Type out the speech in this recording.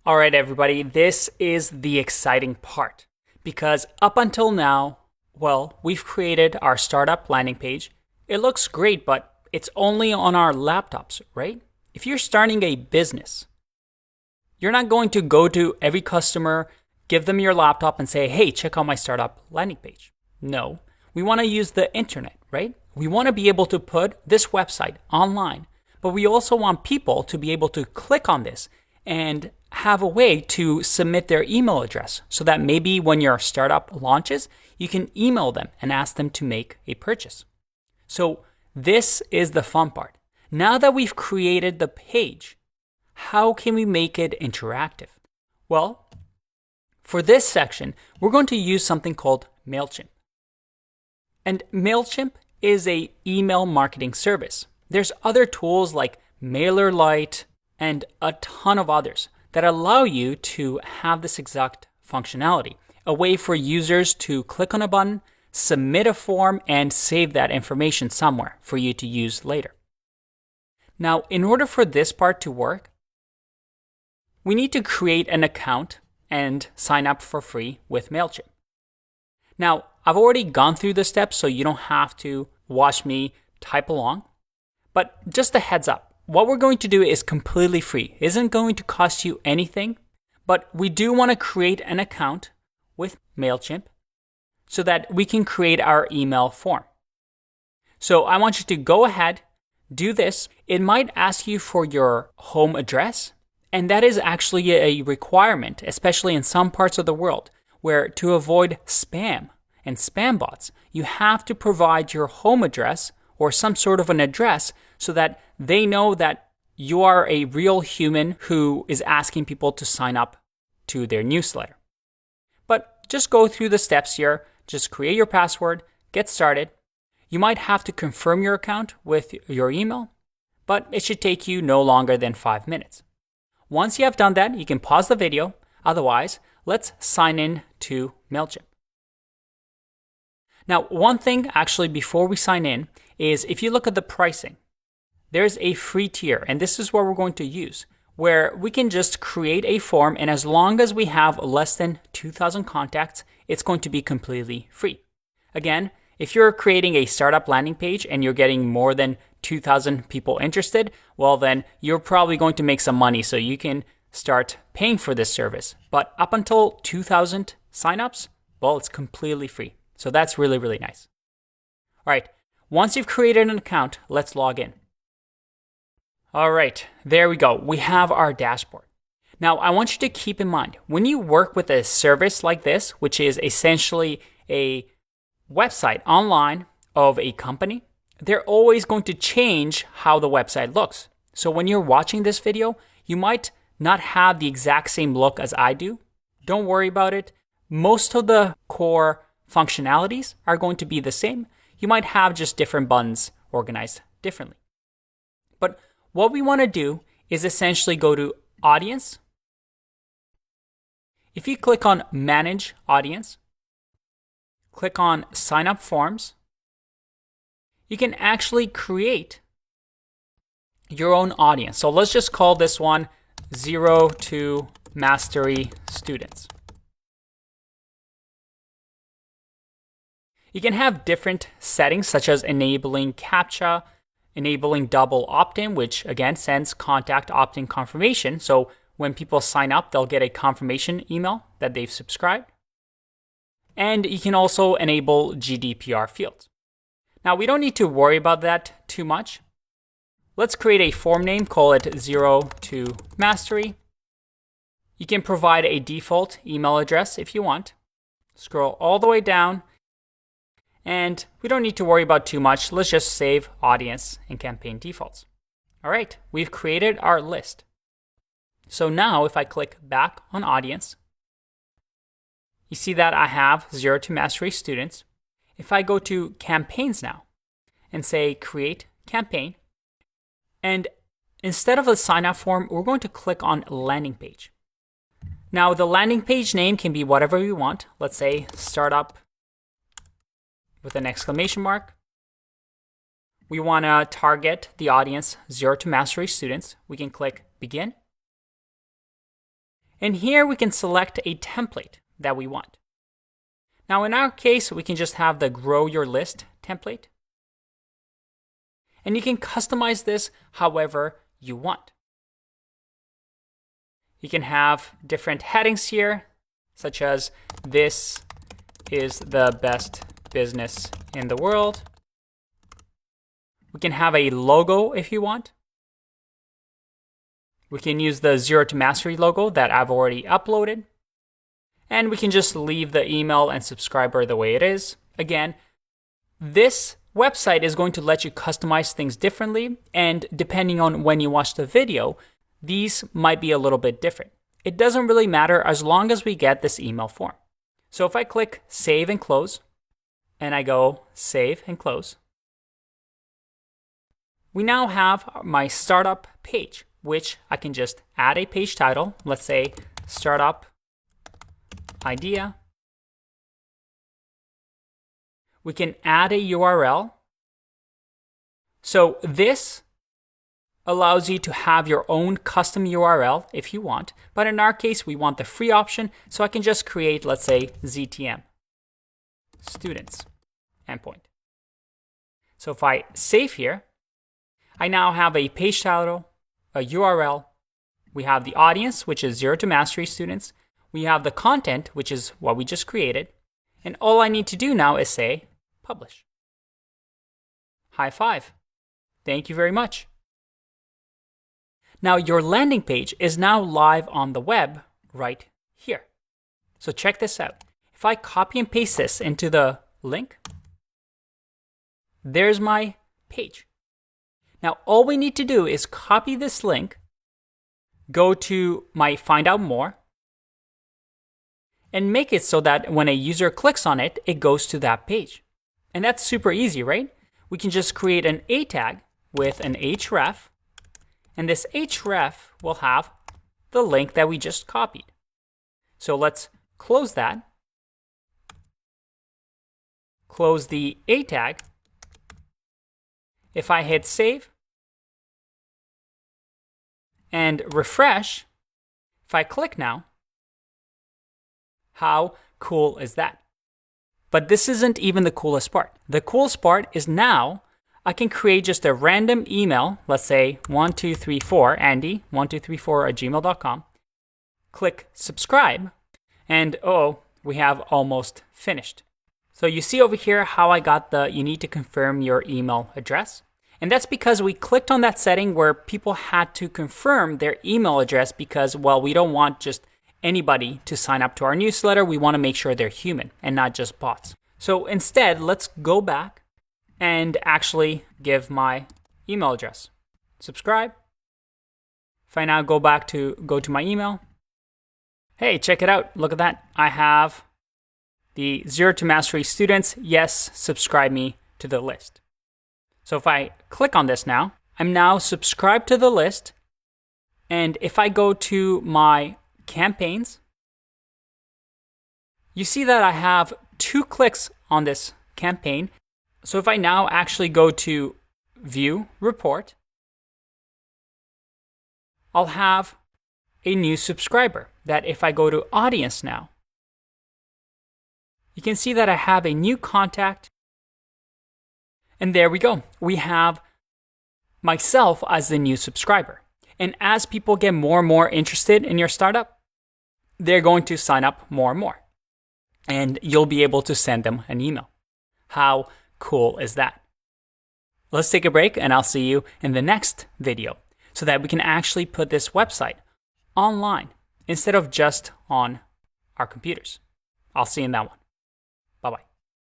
All right, everybody, this is the exciting part because up until now, well, we've created our startup landing page. It looks great, but it's only on our laptops, right? If you're starting a business, you're not going to go to every customer, give them your laptop and say, hey, check out my startup landing page. No, we want to use the internet, right? We want to be able to put this website online, but we also want people to be able to click on this and have a way to submit their email address so that maybe when your startup launches, you can email them and ask them to make a purchase. So this is the fun part. Now that we've created the page, how can we make it interactive? Well, for this section, we're going to use something called MailChimp. And MailChimp is an email marketing service. There's other tools like MailerLite and a ton of others that allow you to have this exact functionality, a way for users to click on a button, submit a form, and save that information somewhere for you to use later. Now, in order for this part to work, we need to create an account and sign up for free with MailChimp. Now, I've already gone through the steps, so you don't have to watch me type along. But just a heads up, what we're going to do is completely free. It isn't going to cost you anything, but we do want to create an account with MailChimp so that we can create our email form. So I want you to go ahead, do this. It might ask you for your home address, and that is actually a requirement, especially in some parts of the world, where to avoid spam and spam bots, you have to provide your home address or some sort of an address so that they know that you are a real human who is asking people to sign up to their newsletter. But just go through the steps here. Just create your password, get started. You might have to confirm your account with your email, but it should take you no longer than 5 minutes. Once you have done that, you can pause the video. Otherwise, let's sign in to MailChimp. Now, one thing actually before we sign in is if you look at the pricing, there's a free tier, and this is what we're going to use, where we can just create a form, and as long as we have less than 2,000 contacts, it's going to be completely free. Again, if you're creating a startup landing page and you're getting more than 2,000 people interested, well then you're probably going to make some money so you can start paying for this service. But up until 2,000 signups, well, it's completely free. So that's really, really nice. All right, once you've created an account, let's log in. All right, there we go. We have our dashboard. Now, I want you to keep in mind, when you work with a service like this, which is essentially a website online of a company, they're always going to change how the website looks. So when you're watching this video, you might not have the exact same look as I do. Don't worry about it. Most of the core functionalities are going to be the same. You might have just different buttons organized differently. But what we want to do is essentially go to Audience. If you click on Manage Audience, click on Sign Up Forms, you can actually create your own audience. So let's just call this one 0 to Mastery Students. You can have different settings such as enabling CAPTCHA, enabling double opt-in, which again sends contact opt-in confirmation. So when people sign up, they'll get a confirmation email that they've subscribed. And you can also enable GDPR fields. Now, we don't need to worry about that too much. Let's create a form name, call it 0 to Mastery. You can provide a default email address if you want. Scroll all the way down. And we don't need to worry about too much. Let's just save audience and campaign defaults. All right, we've created our list. So now if I click back on audience, you see that I have 0 to Mastery students. If I go to campaigns now and say create campaign, and instead of a sign up form, we're going to click on landing page. Now the landing page name can be whatever you want. Let's say startup with an exclamation mark. We want to target the audience 0 to Mastery students. We can click begin. And here we can select a template that we want. Now in our case, we can just have the Grow Your List template. And you can customize this however you want. You can have different headings here, such as "This is the best business in the world." We can have a logo if you want. We can use the Zero to Mastery logo that I've already uploaded. And we can just leave the email and subscriber the way it is. Again, this website is going to let you customize things differently, and depending on when you watch the video, these might be a little bit different. It doesn't really matter as long as we get this email form. So if I click Save and Close, and I go Save and Close, we now have my startup page, which I can just add a page title. Let's say Startup Idea. We can add a URL. So this allows you to have your own custom URL if you want, but in our case, we want the free option, so I can just create, let's say, ZTM, students, endpoint. So if I save here, I now have a page title, a URL, we have the audience, which is Zero to Mastery students, we have the content, which is what we just created, and all I need to do now is say, publish. High five. Thank you very much. Now your landing page is now live on the web right here. So check this out. If I copy and paste this into the link, there's my page. Now all we need to do is copy this link, go to my Find Out More, and make it so that when a user clicks on it, it goes to that page. And that's super easy, right? We can just create an A tag with an href, and this href will have the link that we just copied. So let's close that, close the A tag. If I hit save and refresh, if I click now, how cool is that? But this isn't even the coolest part. The coolest part is now I can create just a random email, let's say 1234 Andy1234@gmail.com, click subscribe, and we have almost finished. So you see over here how I got the you need to confirm your email address. And that's because we clicked on that setting where people had to confirm their email address because, well, we don't want just anybody to sign up to our newsletter. We want to make sure they're human and not just bots. So instead, let's go back and actually give my email address. Subscribe. If I now go to my email, hey, check it out. Look at that. I have the Zero to Mastery students. Yes, subscribe me to the list. So if I click on this now, I'm now subscribed to the list. And if I go to my campaigns, you see that I have 2 clicks on this campaign. So if I now actually go to View Report, I'll have a new subscriber that if I go to Audience now, you can see that I have a new contact. And there we go. We have myself as the new subscriber. And as people get more and more interested in your startup, they're going to sign up more and more. And you'll be able to send them an email. How cool is that? Let's take a break and I'll see you in the next video so that we can actually put this website online instead of just on our computers. I'll see you in that one.